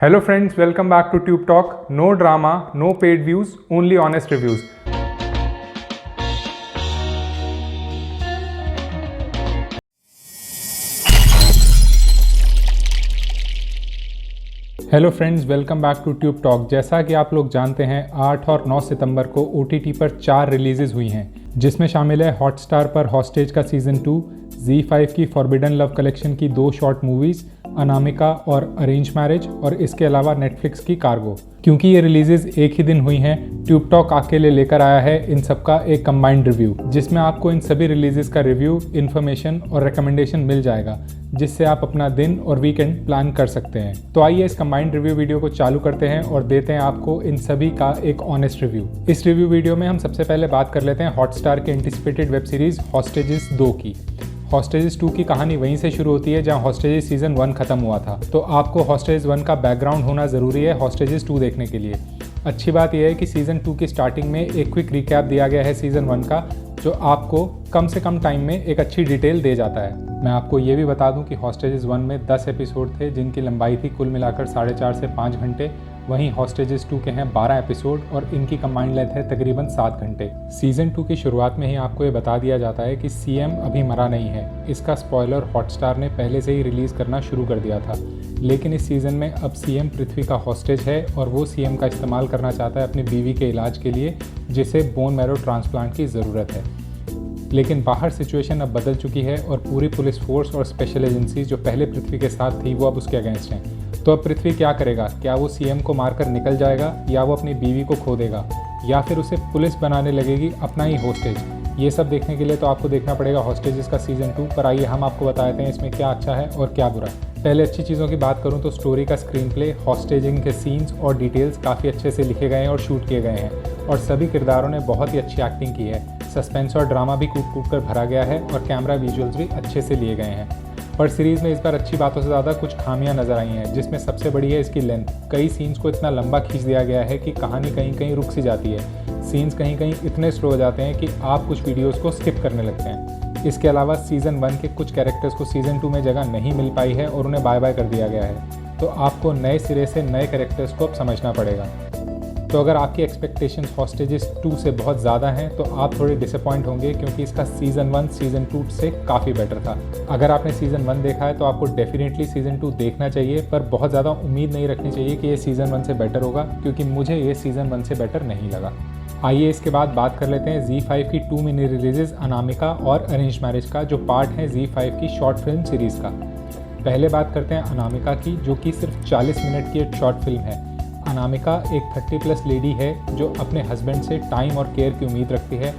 Hello friends, welcome back to Tube Talk. No drama, no paid views, only honest reviews. Hello friends, welcome back to Tube Talk. जैसा कि आप लोग जानते हैं 8 और 9 सितंबर को OTT पर 4 रिलीजेस हुई हैं, जिसमें शामिल है हॉटस्टार पर हॉस्टेज का सीज़न 2, ZEE5 की फॉरबिडन लव कलेक्शन की 2 शॉर्ट मूवीज़ अनामिका और अरेंज मैरिज, और इसके अलावा नेटफ्लिक्स की कार्गो। क्योंकि ये रिलीजेस एक ही दिन हुई हैं, ट्यूब टॉक आपके लिए लेकर आया है इन सब का एक कंबाइंड रिव्यू, जिसमें आपको इन सभी रिलीजेस का रिव्यू, इन्फॉर्मेशन और रिकमेंडेशन मिल जाएगा, जिससे आप अपना दिन और वीकेंड प्लान कर सकते हैं। तो आइए इस कंबाइंड रिव्यू वीडियो को चालू करते हैं और देते हैं आपको इन सभी का एक ऑनेस्ट रिव्यू। इस रिव्यू वीडियो में हम सबसे पहले बात कर लेते हैं हॉटस्टार के एंटिसिपेटेड वेब सीरीज हॉस्टेजेस 2 की। हॉस्टेजेस 2 की कहानी वहीं से शुरू होती है जहां हॉस्टेजेस सीजन 1 खत्म हुआ था, तो आपको हॉस्टेजेस 1 का बैकग्राउंड होना ज़रूरी है हॉस्टेजेस 2 देखने के लिए। अच्छी बात यह है कि सीज़न 2 की स्टार्टिंग में एक क्विक रिकैप दिया गया है सीज़न 1 का, जो आपको कम से कम टाइम में एक अच्छी डिटेल दे जाता है। मैं आपको ये भी बता दूं कि हॉस्टेजेस 1 में 10 एपिसोड थे, जिनकी लंबाई थी कुल मिलाकर 4.5 से 5 घंटे। वहीं हॉस्टेजेस 2 के हैं 12 एपिसोड और इनकी कंबाइंड लेंथ है तकरीबन 7 घंटे। सीज़न 2 की शुरुआत में ही आपको ये बता दिया जाता है कि CM अभी मरा नहीं है। इसका स्पॉइलर हॉटस्टार ने पहले से ही रिलीज़ करना शुरू कर दिया था, लेकिन इस सीज़न में अब CM पृथ्वी का हॉस्टेज है और वो CM का इस्तेमाल करना चाहता है अपनी बीवी के इलाज के लिए, जिसे बोन मैरो ट्रांसप्लांट की ज़रूरत है। लेकिन बाहर सिचुएशन अब बदल चुकी है और पूरी पुलिस फोर्स और स्पेशल एजेंसी जो पहले पृथ्वी के साथ थी वो अब उसके अगेंस्ट हैं। तो अब पृथ्वी क्या करेगा? क्या वो CM को मारकर निकल जाएगा, या वो अपनी बीवी को खो देगा, या फिर उसे पुलिस बनाने लगेगी अपना ही हॉस्टेज? ये सब देखने के लिए तो आपको देखना पड़ेगा हॉस्टेजेस का सीज़न 2। पर आइए हम आपको बताते हैं इसमें क्या अच्छा है और क्या बुरा। पहले अच्छी चीज़ों की बात करूं तो स्टोरी का स्क्रीन प्ले, हॉस्टेजिंग के सीन्स और डिटेल्स काफ़ी अच्छे से लिखे गए हैं और शूट किए गए हैं, और सभी किरदारों ने बहुत ही अच्छी एक्टिंग की है। सस्पेंस और ड्रामा भी कूट कूट कर भरा गया है और कैमरा विजुअल्स भी अच्छे से लिए गए हैं। पर सीरीज़ में इस बार अच्छी बातों से ज़्यादा कुछ खामियां नज़र आई हैं, जिसमें सबसे बड़ी है इसकी लेंथ। कई सीन्स को इतना लंबा खींच दिया गया है कि कहानी कहीं कहीं रुक सी जाती है। सीन्स कहीं कहीं इतने स्लो हो जाते हैं कि आप कुछ वीडियोस को स्किप करने लगते हैं। इसके अलावा सीज़न 1 के कुछ कैरेक्टर्स को सीज़न 2 में जगह नहीं मिल पाई है और उन्हें बाय बाय कर दिया गया है, तो आपको नए सिरे से नए कैरेक्टर्स को अब समझना पड़ेगा। तो अगर आपकी एक्सपेक्टेशंस हॉस्टेजेस 2 से बहुत ज़्यादा हैं तो आप थोड़े डिसअपॉइंट होंगे, क्योंकि इसका सीज़न 1 सीज़न 2 से काफ़ी बेटर था। अगर आपने सीज़न 1 देखा है तो आपको डेफिनेटली सीज़न 2 देखना चाहिए, पर बहुत ज़्यादा उम्मीद नहीं रखनी चाहिए कि ये सीज़न 1 से बेटर होगा, क्योंकि मुझे ये सीज़न 1 से बेटर नहीं लगा। आइए इसके बाद बात कर लेते हैं ZEE5 की 2 मिनी रिलीजेस अनामिका और अरेंज मैरिज का, जो पार्ट है ZEE5 की शॉर्ट फिल्म सीरीज़ का। पहले बात करते हैं अनामिका की, जो कि सिर्फ 40 मिनट की एक शॉर्ट फिल्म है। अनामिका एक 30+ लेडी है जो अपने हस्बैंड से टाइम और केयर की उम्मीद रखती है,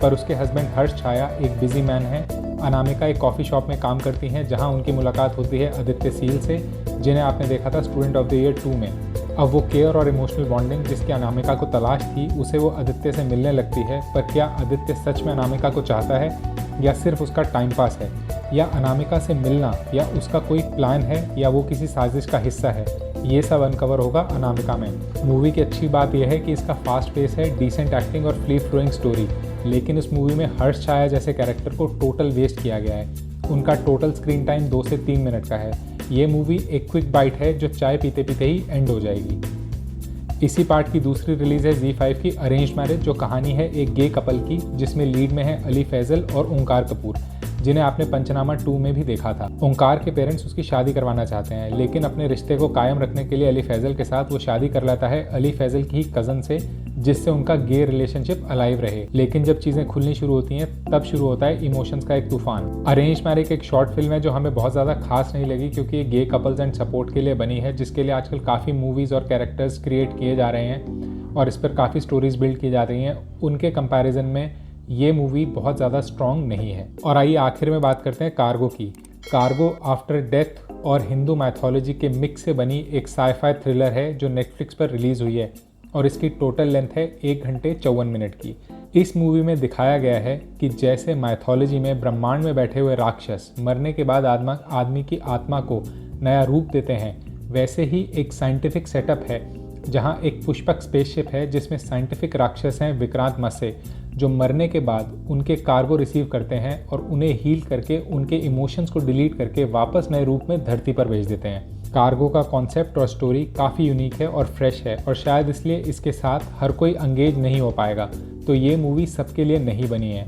पर उसके हस्बैंड हर्ष छाया एक बिजी मैन है। अनामिका एक कॉफ़ी शॉप में काम करती हैं, जहां उनकी मुलाकात होती है आदित्य सील से, जिन्हें आपने देखा था स्टूडेंट ऑफ द ईयर 2 में। अब वो केयर और इमोशनल बॉन्डिंग जिसकी अनामिका को तलाश थी, उसे वो आदित्य से मिलने लगती है। पर क्या आदित्य सच में अनामिका को चाहता है, या सिर्फ उसका टाइम पास है? या अनामिका से मिलना या उसका कोई प्लान है, या वो किसी साजिश का हिस्सा है? ये सब अनकवर होगा अनामिका में। मूवी की अच्छी बात यह है कि इसका फास्ट पेस है, डिसेंट एक्टिंग और फ्री फ्लोइंग स्टोरी, लेकिन इस मूवी में हर्ष छाया जैसे कैरेक्टर को टोटल वेस्ट किया गया है। उनका टोटल स्क्रीन टाइम 2 से 3 मिनट का है। ये मूवी एक क्विक बाइट है जो चाय पीते पीते ही एंड हो जाएगी। इसी पार्ट की दूसरी रिलीज है ZEE5 की अरेंज मैरिज, जो कहानी है एक गे कपल की, जिसमें लीड में है अली फैजल और ओंकार कपूर, जिन्हें आपने पंचनामा 2 में भी देखा था। ओंकार के पेरेंट्स उसकी शादी करवाना चाहते हैं, लेकिन अपने रिश्ते को कायम रखने के लिए अली फैजल के साथ वो शादी कर लेता है अली फैजल की ही कज़न से, जिससे उनका गे रिलेशनशिप अलाइव रहे। लेकिन जब चीज़ें खुलनी शुरू होती हैं तब शुरू होता है इमोशंस का एक तूफान। अरेंज मैरिज एक शॉर्ट फिल्म है जो हमें बहुत ज़्यादा खास नहीं लगी, क्योंकि ये गे कपल्स एंड सपोर्ट के लिए बनी है, जिसके लिए आजकल काफ़ी मूवीज़ और कैरेक्टर्स क्रिएट किए जा रहे हैं और इस पर काफ़ी स्टोरीज बिल्ड की जा रही हैं। उनके कंपैरिजन में ये मूवी बहुत ज़्यादा स्ट्रॉन्ग नहीं है। और आइए आखिर में बात करते हैं कार्गो की। कार्गो आफ्टर डेथ और हिंदू मैथोलॉजी के मिक्स से बनी एक साइफाई थ्रिलर है जो नेटफ्लिक्स पर रिलीज़ हुई है, और इसकी टोटल लेंथ है 1 घंटे 54 मिनट की। इस मूवी में दिखाया गया है कि जैसे मैथोलॉजी में ब्रह्मांड में बैठे हुए राक्षस मरने के बाद आदमी की आत्मा को नया रूप देते हैं, वैसे ही एक साइंटिफिक सेटअप है जहां एक पुष्पक स्पेसशिप है जिसमें साइंटिफिक राक्षस हैं विक्रांत मस्से, जो मरने के बाद उनके कार्गो रिसीव करते हैं और उन्हें हील करके उनके इमोशंस को डिलीट करके वापस नए रूप में धरती पर भेज देते हैं। कार्गो का कॉन्सेप्ट और स्टोरी काफ़ी यूनिक है और फ्रेश है और शायद इसलिए इसके साथ हर कोई अंगेज नहीं हो पाएगा, तो ये मूवी सबके लिए नहीं बनी है।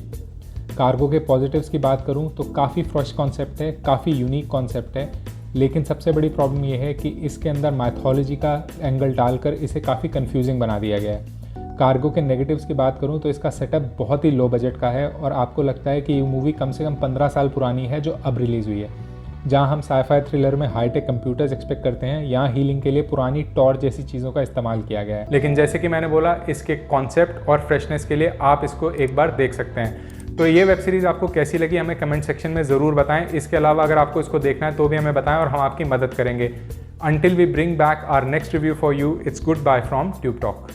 कार्गो के पॉजिटिव्स की बात करूं तो काफ़ी फ्रेश कॉन्सेप्ट है, काफ़ी यूनिक कॉन्सेप्ट है, लेकिन सबसे बड़ी प्रॉब्लम ये है कि इसके अंदर माइथोलॉजी का एंगल डालकर इसे काफ़ी कंफ्यूजिंग बना दिया गया है। कार्गो के नेगेटिव्स की बात करूं तो इसका सेटअप बहुत ही लो बजट का है और आपको लगता है कि ये मूवी कम से कम 15 साल पुरानी है जो अब रिलीज़ हुई है। जहां हम साईफाई थ्रिलर में हाईटेक कंप्यूटर्स एक्सपेक्ट करते हैं, यहाँ हीलिंग के लिए पुरानी टॉर्च जैसी चीज़ों का इस्तेमाल किया गया है। लेकिन जैसे कि मैंने बोला, इसके कॉन्सेप्ट और फ्रेशनेस के लिए आप इसको एक बार देख सकते हैं। तो ये वेब सीरीज़ आपको कैसी लगी हमें कमेंट सेक्शन में ज़रूर बताएं। इसके अलावा अगर आपको इसको देखना है तो भी हमें बताएं और हम आपकी मदद करेंगे। Until we bring back our next review for you, it's goodbye from Tube Talk.